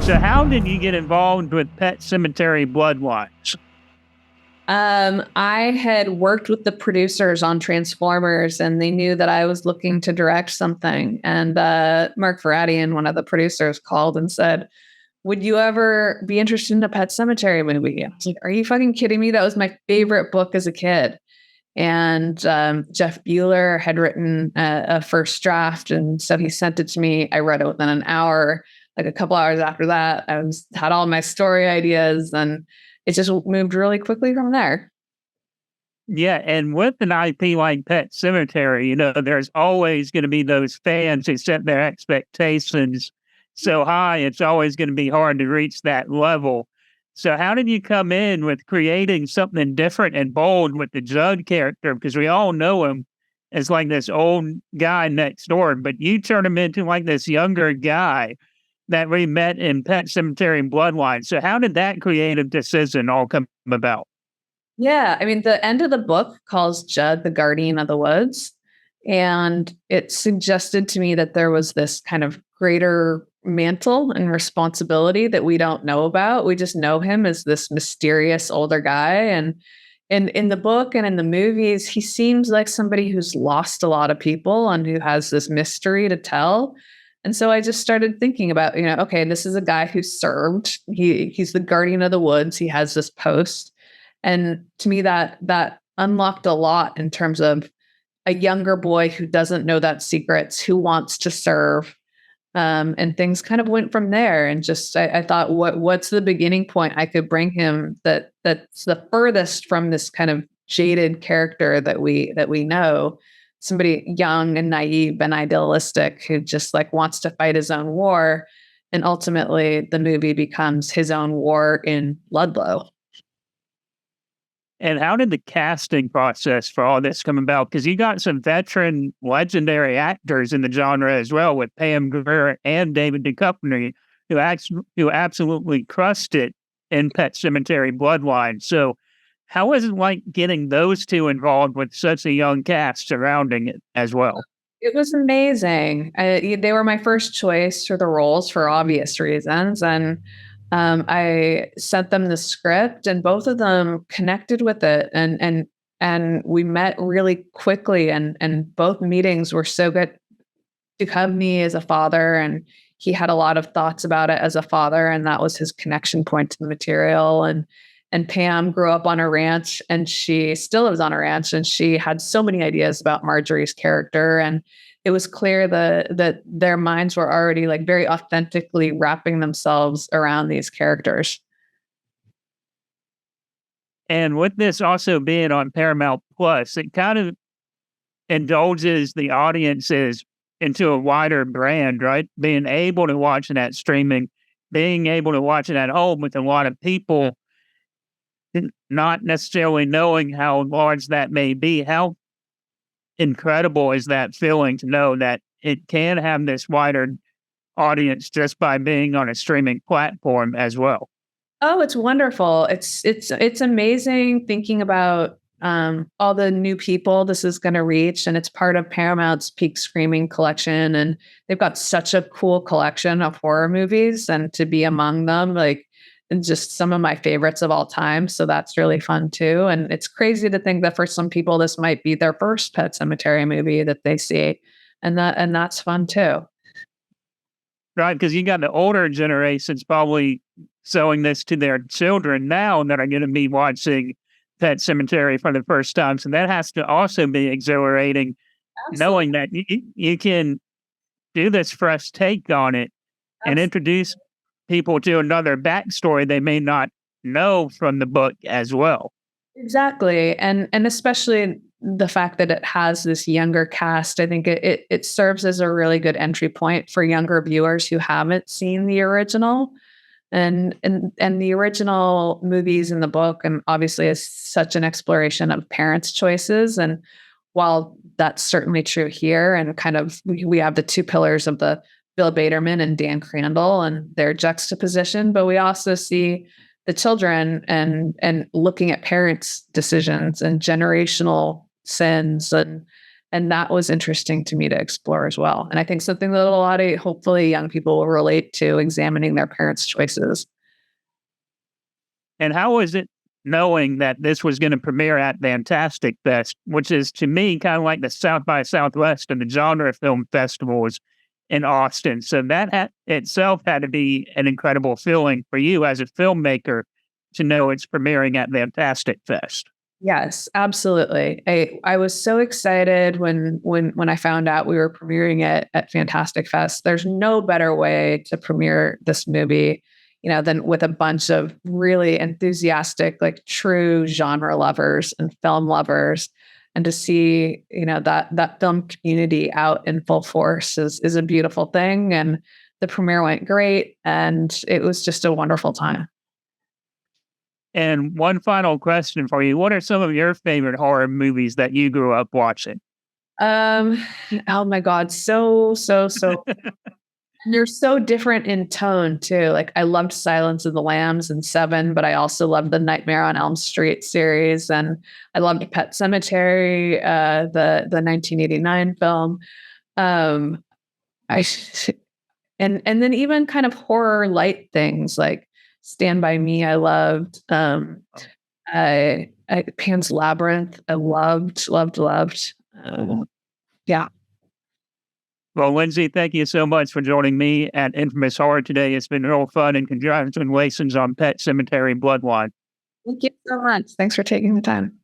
So how did you get involved with Pet Sematary Bloodlines? I had worked with the producers on Transformers, and they knew that I was looking to direct something. And Mark Verradian, one of the producers, called and said, "Would you ever be interested in a Pet Sematary movie?" I was like, "Are you fucking kidding me? That was my favorite book as a kid." And Jeff Bueller had written a first draft, and so he sent it to me. I read it within an hour. Like a couple hours after that, had all my story ideas, and it just moved really quickly from there. Yeah, and with an IP like Pet Sematary, there's always going to be those fans who set their expectations so high, it's always going to be hard to reach that level. So, how did you come in with creating something different and bold with the Judd character? Because we all know him as like this old guy next door, but you turn him into like this younger guy that we met in Pet Sematary and Bloodline. So, how did that creative decision all come about? Yeah, I mean, the end of the book calls Judd the guardian of the woods. And it suggested to me that there was this kind of greater mantle and responsibility that we don't know about. We just know him as this mysterious older guy. And in the book and in the movies, he seems like somebody who's lost a lot of people and who has this mystery to tell. And so I just started thinking about, okay, this is a guy who served. He's the guardian of the woods. He has this post. And to me, that unlocked a lot in terms of a younger boy who doesn't know that secrets, who wants to serve. And things kind of went from there. And just I thought, what's the beginning point I could bring him that's the furthest from this kind of jaded character that we know, somebody young and naive and idealistic who just like wants to fight his own war. And ultimately the movie becomes his own war in Ludlow. And how did the casting process for all this come about? Because you got some veteran, legendary actors in the genre as well, with Pam Grier and David Duchovny, who absolutely crushed it in Pet Sematary Bloodline. So, how was it like getting those two involved with such a young cast surrounding it as well? It was amazing. They were my first choice for the roles for obvious reasons. And I sent them the script, and both of them connected with it, and we met really quickly, and both meetings were so good. Duchovny is a father, and he had a lot of thoughts about it as a father, and that was his connection point to the material. And Pam grew up on a ranch, and she still lives on a ranch, and she had so many ideas about Marjorie's character. And it was clear that their minds were already like very authentically wrapping themselves around these characters. And with this also being on Paramount Plus, it kind of indulges the audiences into a wider brand, right? Being able to watch it at streaming, being able to watch it at home with a lot of people, not necessarily knowing how large that may be. How incredible is that feeling to know that it can have this wider audience just by being on a streaming platform as well? Oh, it's wonderful. It's amazing thinking about all the new people this is going to reach, and it's part of Paramount's Peak Screaming collection, and they've got such a cool collection of horror movies, and to be among them, like, and just some of my favorites of all time. So that's really fun too. And it's crazy to think that for some people this might be their first Pet Cemetery movie that they see, and that's fun too. Right, because you got the older generations probably showing this to their children now that are gonna be watching Pet Cemetery for the first time, so that has to also be exhilarating Absolutely. knowing that you can do this fresh take on it and introduce people to another backstory they may not know from the book as well. Exactly. And especially the fact that it has this younger cast, I think it serves as a really good entry point for younger viewers who haven't seen the original. And the original movies in the book, and obviously is such an exploration of parents' choices. And while that's certainly true here, and kind of we have the two pillars of the Bill Baderman and Dan Crandall and their juxtaposition, but we also see the children and looking at parents' decisions and generational sins And that was interesting to me to explore as well. And I think something that a lot of hopefully young people will relate to, examining their parents' choices. And how was it knowing that this was going to premiere at Fantastic Fest, which is to me kind of like the South by Southwest and the genre film festivals in Austin? So that itself had to be an incredible feeling for you as a filmmaker to know it's premiering at Fantastic Fest. Yes, absolutely. I was so excited when I found out we were premiering it at Fantastic Fest. There's no better way to premiere this movie, than with a bunch of really enthusiastic, like true genre lovers and film lovers. And to see, that film community out in full force is a beautiful thing. And the premiere went great, and it was just a wonderful time. And one final question for you. What are some of your favorite horror movies that you grew up watching? Oh my God. So they're so different in tone too. Like I loved Silence of the Lambs and Seven, but I also loved the Nightmare on Elm Street series. And I loved Pet Sematary, the 1989 film. I and then even kind of horror light things like Stand By Me, I loved. Pan's Labyrinth, I loved. Yeah. Well, Lindsey, thank you so much for joining me at Infamous Horror today. It's been real fun, and congratulations on Pet Sematary Bloodline. Thank you so much. Thanks for taking the time.